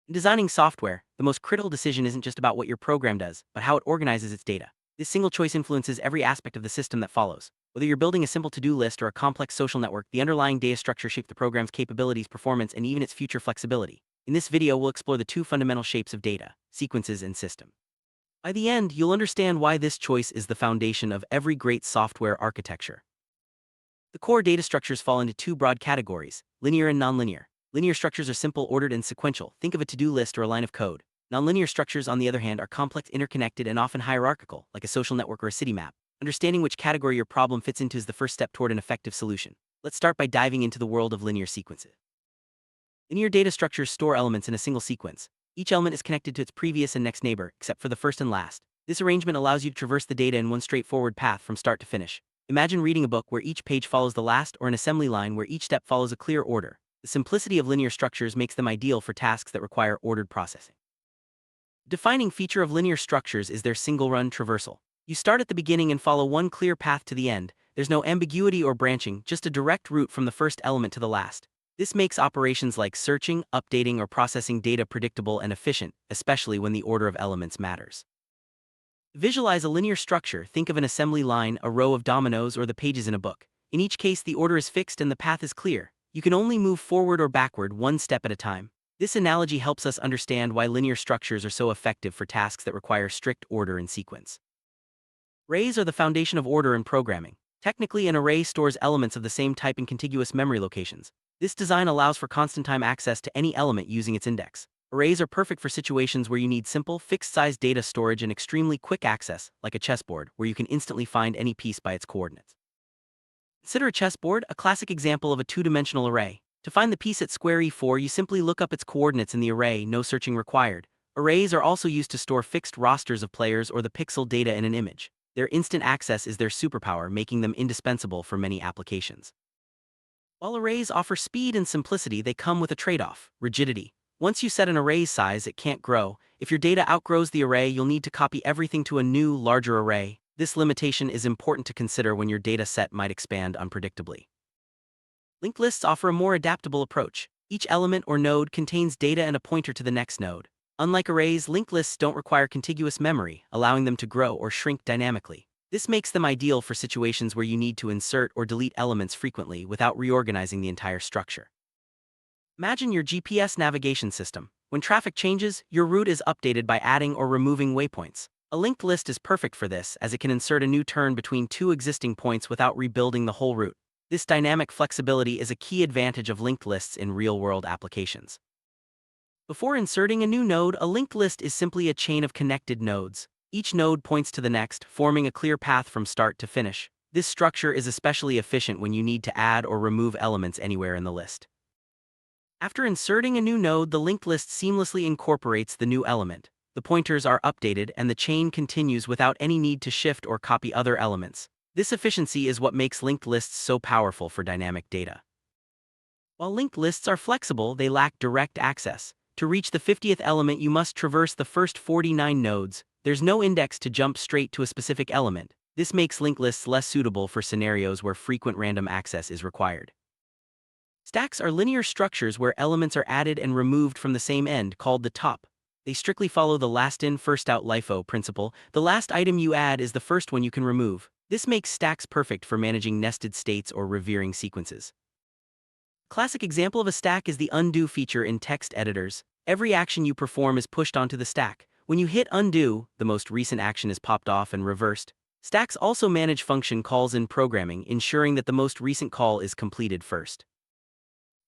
In designing software, the most critical decision isn't just about what your program does, but how it organizes its data. This single choice influences every aspect of the system that follows. Whether you're building a simple to-do list or a complex social network, the underlying data structure shapes the program's capabilities, performance, and even its future flexibility. In this video, we'll explore the two fundamental shapes of data: sequences and system. By the end, you'll understand why this choice is the foundation of every great software architecture. The core data structures fall into two broad categories: linear and nonlinear. Linear structures are simple, ordered, and sequential. Think of a to-do list or a line of code. Nonlinear structures, on the other hand, are complex, interconnected, and often hierarchical, like a social network or a city map. Understanding which category your problem fits into is the first step toward an effective solution. Let's start by diving into the world of linear sequences. Linear data structures store elements in a single sequence. Each element is connected to its previous and next neighbor, except for the first and last. This arrangement allows you to traverse the data in one straightforward path from start to finish. Imagine reading a book where each page follows the last, or an assembly line where each step follows a clear order. The simplicity of linear structures makes them ideal for tasks that require ordered processing. The defining feature of linear structures is their single-run traversal. You start at the beginning and follow one clear path to the end. There's no ambiguity or branching, just a direct route from the first element to the last. This makes operations like searching, updating, or processing data predictable and efficient, especially when the order of elements matters. Visualize a linear structure. Think of an assembly line, a row of dominoes, or the pages in a book. In each case, the order is fixed and the path is clear. You can only move forward or backward one step at a time. This analogy helps us understand why linear structures are so effective for tasks that require strict order and sequence. Arrays are the foundation of order in programming. Technically, an array stores elements of the same type in contiguous memory locations. This design allows for constant-time access to any element using its index. Arrays are perfect for situations where you need simple, fixed-size data storage and extremely quick access, like a chessboard, where you can instantly find any piece by its coordinates. Consider a chessboard, a classic example of a two-dimensional array. To find the piece at square e4, you simply look up its coordinates in the array, no searching required. Arrays are also used to store fixed rosters of players or the pixel data in an image. Their instant access is their superpower, making them indispensable for many applications. While arrays offer speed and simplicity, they come with a trade-off: rigidity. Once you set an array's size, it can't grow. If your data outgrows the array, you'll need to copy everything to a new, larger array. This limitation is important to consider when your data set might expand unpredictably. Linked lists offer a more adaptable approach. Each element or node contains data and a pointer to the next node. Unlike arrays, linked lists don't require contiguous memory, allowing them to grow or shrink dynamically. This makes them ideal for situations where you need to insert or delete elements frequently without reorganizing the entire structure. Imagine your GPS navigation system. When traffic changes, your route is updated by adding or removing waypoints. A linked list is perfect for this, as it can insert a new turn between two existing points without rebuilding the whole route. This dynamic flexibility is a key advantage of linked lists in real-world applications. Before inserting a new node, a linked list is simply a chain of connected nodes. Each node points to the next, forming a clear path from start to finish. This structure is especially efficient when you need to add or remove elements anywhere in the list. After inserting a new node, the linked list seamlessly incorporates the new element. The pointers are updated and the chain continues without any need to shift or copy other elements. This efficiency is what makes linked lists so powerful for dynamic data. While linked lists are flexible, they lack direct access. To reach the 50th element, you must traverse the first 49 nodes. There's no index to jump straight to a specific element. This makes linked lists less suitable for scenarios where frequent random access is required. Stacks are linear structures where elements are added and removed from the same end, called the top. They strictly follow the last-in, first-out LIFO principle. The last item you add is the first one you can remove. This makes stacks perfect for managing nested states or revering sequences. A classic example of a stack is the undo feature in text editors. Every action you perform is pushed onto the stack. When you hit undo, the most recent action is popped off and reversed. Stacks also manage function calls in programming, ensuring that the most recent call is completed first.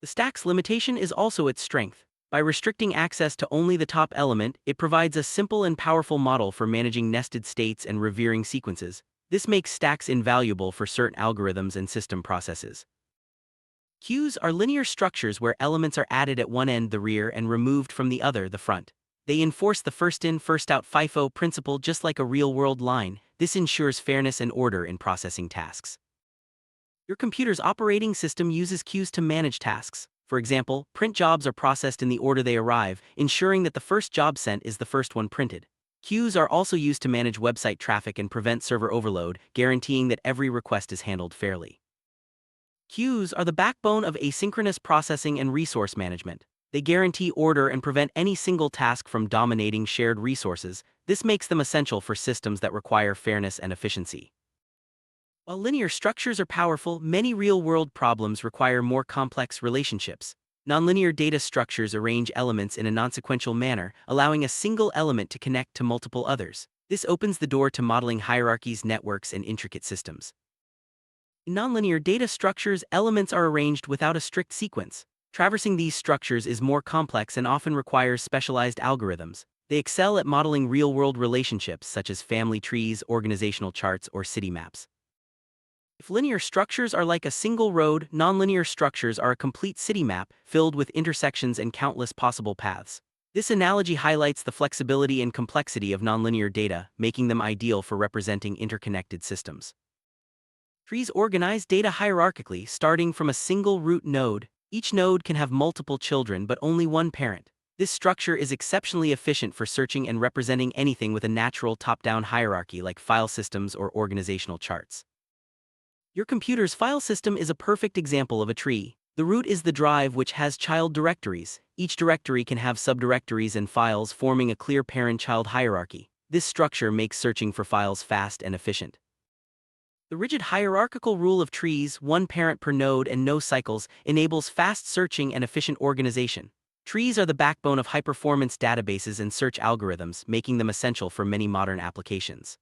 The stack's limitation is also its strength. By restricting access to only the top element, it provides a simple and powerful model for managing nested states and revering sequences. This makes stacks invaluable for certain algorithms and system processes. Queues are linear structures where elements are added at one end, the rear, and removed from the other, the front. They enforce the first-in, first-out FIFO principle just like a real-world line. This ensures fairness and order in processing tasks. Your computer's operating system uses queues to manage tasks. For example, print jobs are processed in the order they arrive, ensuring that the first job sent is the first one printed. Queues are also used to manage website traffic and prevent server overload, guaranteeing that every request is handled fairly. Queues are the backbone of asynchronous processing and resource management. They guarantee order and prevent any single task from dominating shared resources. This makes them essential for systems that require fairness and efficiency. While linear structures are powerful, many real-world problems require more complex relationships. Nonlinear data structures arrange elements in a non-sequential manner, allowing a single element to connect to multiple others. This opens the door to modeling hierarchies, networks, and intricate systems. In nonlinear data structures, elements are arranged without a strict sequence. Traversing these structures is more complex and often requires specialized algorithms. They excel at modeling real-world relationships such as family trees, organizational charts, or city maps. If linear structures are like a single road, nonlinear structures are a complete city map filled with intersections and countless possible paths. This analogy highlights the flexibility and complexity of nonlinear data, making them ideal for representing interconnected systems. Trees organize data hierarchically, starting from a single root node. Each node can have multiple children but only one parent. This structure is exceptionally efficient for searching and representing anything with a natural top-down hierarchy like file systems or organizational charts. Your computer's file system is a perfect example of a tree. The root is the drive, which has child directories. Each directory can have subdirectories and files, forming a clear parent-child hierarchy. This structure makes searching for files fast and efficient. The rigid hierarchical rule of trees, one parent per node and no cycles, enables fast searching and efficient organization. Trees are the backbone of high-performance databases and search algorithms, making them essential for many modern applications.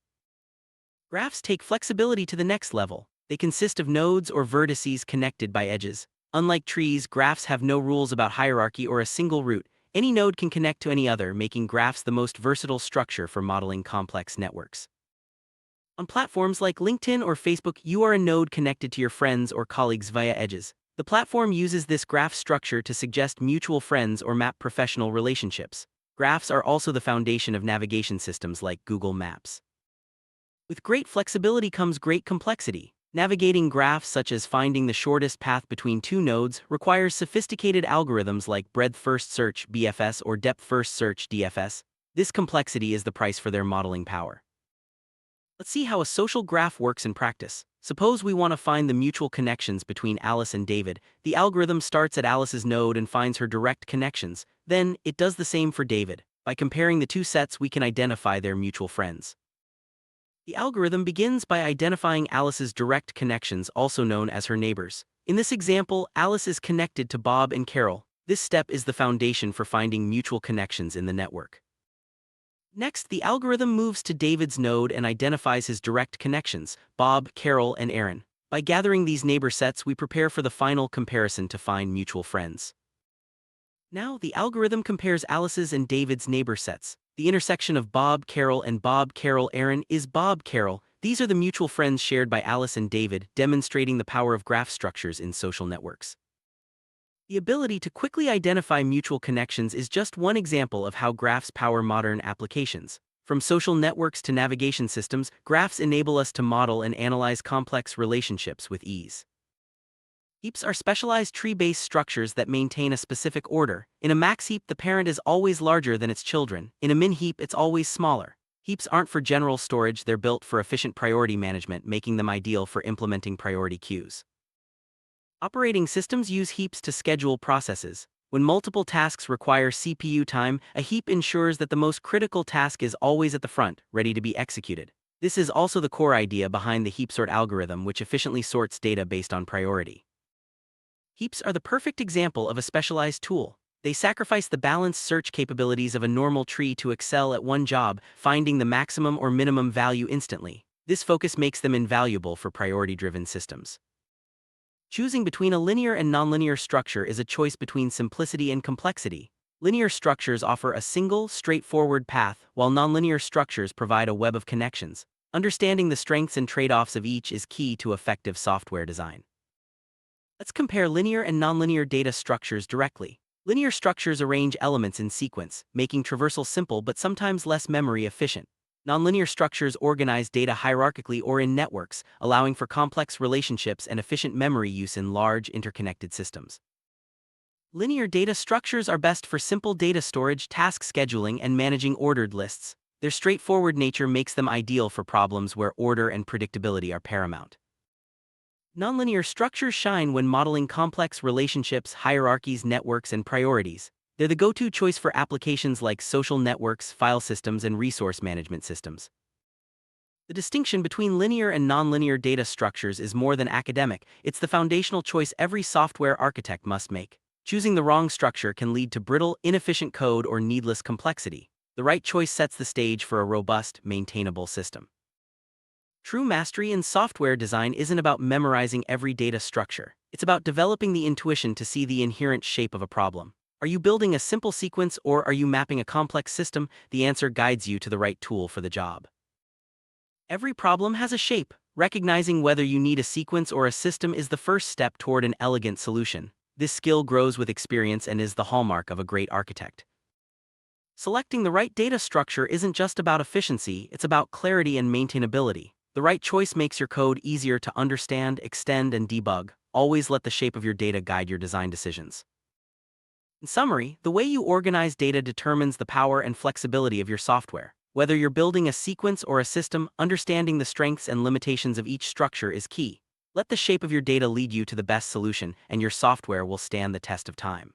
Graphs take flexibility to the next level. They consist of nodes or vertices connected by edges. Unlike trees, graphs have no rules about hierarchy or a single root. Any node can connect to any other, making graphs the most versatile structure for modeling complex networks. On platforms like LinkedIn or Facebook, you are a node connected to your friends or colleagues via edges. The platform uses this graph structure to suggest mutual friends or map professional relationships. Graphs are also the foundation of navigation systems like Google Maps. With great flexibility comes great complexity. Navigating graphs such as finding the shortest path between two nodes requires sophisticated algorithms like breadth-first search (BFS) or depth-first search (DFS). This complexity is the price for their modeling power. Let's see how a social graph works in practice. Suppose we want to find the mutual connections between Alice and David. The algorithm starts at Alice's node and finds her direct connections. Then, it does the same for David. By comparing the two sets, we can identify their mutual friends. The algorithm begins by identifying Alice's direct connections, also known as her neighbors. In this example, Alice is connected to Bob and Carol. This step is the foundation for finding mutual connections in the network. Next, the algorithm moves to David's node and identifies his direct connections, Bob, Carol, and Aaron. By gathering these neighbor sets, we prepare for the final comparison to find mutual friends. Now, the algorithm compares Alice's and David's neighbor sets. The intersection of Bob, Carol, and Bob, Carol, Aaron is Bob, Carol. These are the mutual friends shared by Alice and David, demonstrating the power of graph structures in social networks. The ability to quickly identify mutual connections is just one example of how graphs power modern applications. From social networks to navigation systems, graphs enable us to model and analyze complex relationships with ease. Heaps are specialized tree-based structures that maintain a specific order. In a max heap, the parent is always larger than its children. In a min heap, it's always smaller. Heaps aren't for general storage, they're built for efficient priority management, making them ideal for implementing priority queues. Operating systems use heaps to schedule processes. When multiple tasks require CPU time, a heap ensures that the most critical task is always at the front, ready to be executed. This is also the core idea behind the heap sort algorithm, which efficiently sorts data based on priority. Heaps are the perfect example of a specialized tool. They sacrifice the balanced search capabilities of a normal tree to excel at one job, finding the maximum or minimum value instantly. This focus makes them invaluable for priority-driven systems. Choosing between a linear and nonlinear structure is a choice between simplicity and complexity. Linear structures offer a single, straightforward path, while nonlinear structures provide a web of connections. Understanding the strengths and trade-offs of each is key to effective software design. Let's compare linear and nonlinear data structures directly. Linear structures arrange elements in sequence, making traversal simple but sometimes less memory efficient. Nonlinear structures organize data hierarchically or in networks, allowing for complex relationships and efficient memory use in large, interconnected systems. Linear data structures are best for simple data storage, task scheduling, and managing ordered lists. Their straightforward nature makes them ideal for problems where order and predictability are paramount. Nonlinear structures shine when modeling complex relationships, hierarchies, networks, and priorities. They're the go-to choice for applications like social networks, file systems, and resource management systems. The distinction between linear and nonlinear data structures is more than academic, it's the foundational choice every software architect must make. Choosing the wrong structure can lead to brittle, inefficient code or needless complexity. The right choice sets the stage for a robust, maintainable system. True mastery in software design isn't about memorizing every data structure. It's about developing the intuition to see the inherent shape of a problem. Are you building a simple sequence or are you mapping a complex system? The answer guides you to the right tool for the job. Every problem has a shape. Recognizing whether you need a sequence or a system is the first step toward an elegant solution. This skill grows with experience and is the hallmark of a great architect. Selecting the right data structure isn't just about efficiency, it's about clarity and maintainability. The right choice makes your code easier to understand, extend, and debug. Always let the shape of your data guide your design decisions. In summary, the way you organize data determines the power and flexibility of your software. Whether you're building a sequence or a system, understanding the strengths and limitations of each structure is key. Let the shape of your data lead you to the best solution, and your software will stand the test of time.